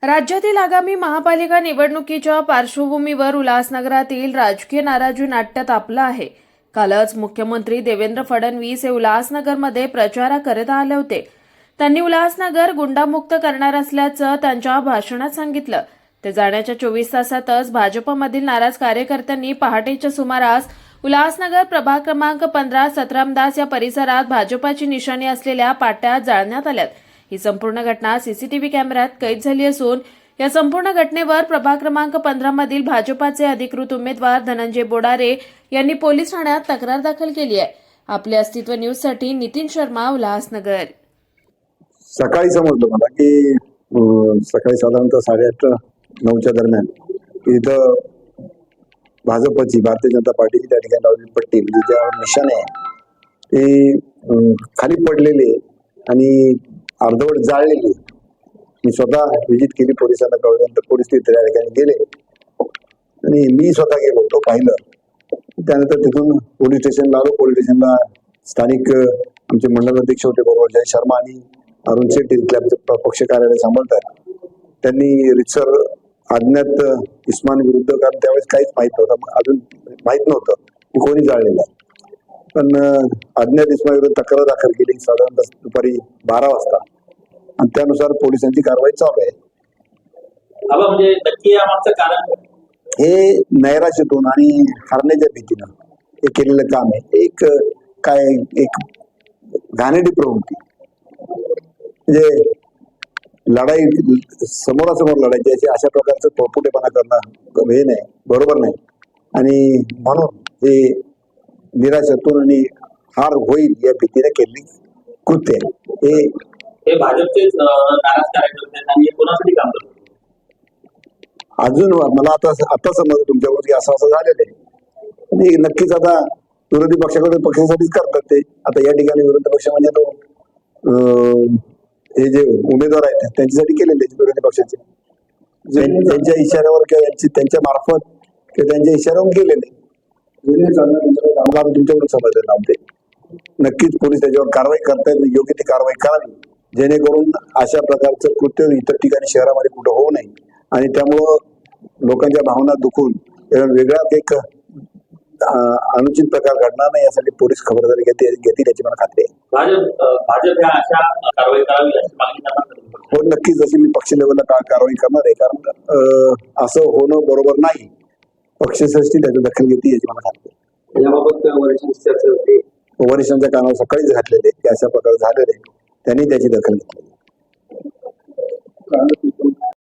राज्यातील आगामी महापालिका निवडणुकीच्या पार्श्वभूमीवर उल्हासनगरातील राजकीय नाराजी नाट्य तापलं आहे। कालच मुख्यमंत्री देवेंद्र फडणवीस हे उल्हासनगरमध्ये प्रचाराकरिता आले होते। त्यांनी उल्हासनगर गुंडामुक्त करणार असल्याचं त्यांच्या भाषणात सांगितलं। ते जाण्याच्या 24 तासातच भाजपमधील नाराज कार्यकर्त्यांनी पहाटेच्या सुमारास उल्हासनगर प्रभाग क्रमांक 15 सतरामदास या परिसरात भाजपाची निशाणी असलेल्या पाट्या जाळण्यात आल्यात। ही संपूर्ण घटना सीसीटीव्ही कॅमेऱ्यात कैद झाली असून या संपूर्ण घटनेवर प्रभाग क्रमांक 15 मधील भाजपाचे अधिकृत उमेदवार धनंजय बोडारे यांनी पोलीस ठाण्यात तक्रार दाखल केली आहे। आपले अस्तित्व न्यूज साठी नितीन शर्मा, उल्हासनगर। सकाळी समजलं मला की सकाळी साधारणतः 8:30-9च्या दरम्यान इथं भाजपची भारतीय जनता पार्टीची त्या ठिकाणी लावलेली पट्टी म्हणजे ज्यावर निशाणे आहे ती खाली पडलेली आणि अर्धवट जाळलेली। मी स्वतः व्हिजिट केली, पोलिसांना कळवल्यानंतर पोलीस तिथे त्या ठिकाणी गेले आणि मी स्वतः गेलो होतो, पाहिलं। त्यानंतर तिथून पोलीस स्टेशनला आलो। पोलीस स्टेशनला स्थानिक आमचे मंडल अध्यक्ष होते बरोबर, जय शर्मा आणि अरुण शेट्टी तिथल्या पक्ष कार्यालय सांभाळतात। त्यांनी रितसर अज्ञात इस्मान विरुद्ध, कारण त्यावेळेस काहीच माहित नव्हतं, अजून माहित नव्हतं की कोणी जाळलेलं आहे, पण अज्ञात इस्मान विरुद्ध तक्रार दाखल केली साधारणतः दुपारी 12 वाजता आणि त्यानुसार पोलिसांची कारवाई चालू आहे। म्हणजे नक्की यामागचं कारण हे नैराश्यातून आणि हरण्याच्या भीतीनं हे केलेलं काम आहे। एक घाणेरडी प्रवृत्ती, म्हणजे लढाई समोरासमोर लढायची अशी अशा प्रकारचं पोळपुटेपणा करणं हे नाही, बरोबर नाही। आणि म्हणून हे निराशातून आणि हार होईल या भीतीने केलेली कृत्य आहे। हे भाजपचे नाराज कार्यकर्ते आणि कोणासाठी काम करतात अजून मला आता समजलं तुमच्यावर की असं झालेलं आहे आणि नक्कीच आता विरोधी पक्षाकडे पक्षासाठीच करतात ते। आता या ठिकाणी विरोधी पक्ष म्हणजे तो हे जे उमेदवार आहेत त्यांच्यासाठी केलेले विरोधी पक्षाचे, त्यांच्या इशाऱ्यावर किंवा त्यांच्या मार्फत किंवा त्यांच्या इशाऱ्यावर केलेले तुमच्याकडून समजले नव्हते। नक्कीच पोलीस त्याच्यावर कारवाई करतायत, योग्य ती कारवाई करावी जेणेकरून अशा प्रकारचं कृत्य इतर ठिकाणी शहरामध्ये कुठं होऊ नये आणि त्यामुळं लोकांच्या भावना दुखून वेगळाच एक अनुचित प्रकार घडणार नाही यासाठी पोलीस खबरदारी घेतील याची मला खात्री आहे। भाजप ह्या अशा कारवाई करावी अशी मागणी हो, नक्कीच अशी मी पक्ष लेवलला कारवाई करणार आहे, कारण असं होणं बरोबर नाही। पक्षश्रेष्ठी त्याची दखल घेते याची मला खात्री आहे। याबाबत वरिष्ठांच्या कानावर सकाळीच घातलेले की अशा प्रकारे झालेले, त्यांनी त्याची दखल घेतली।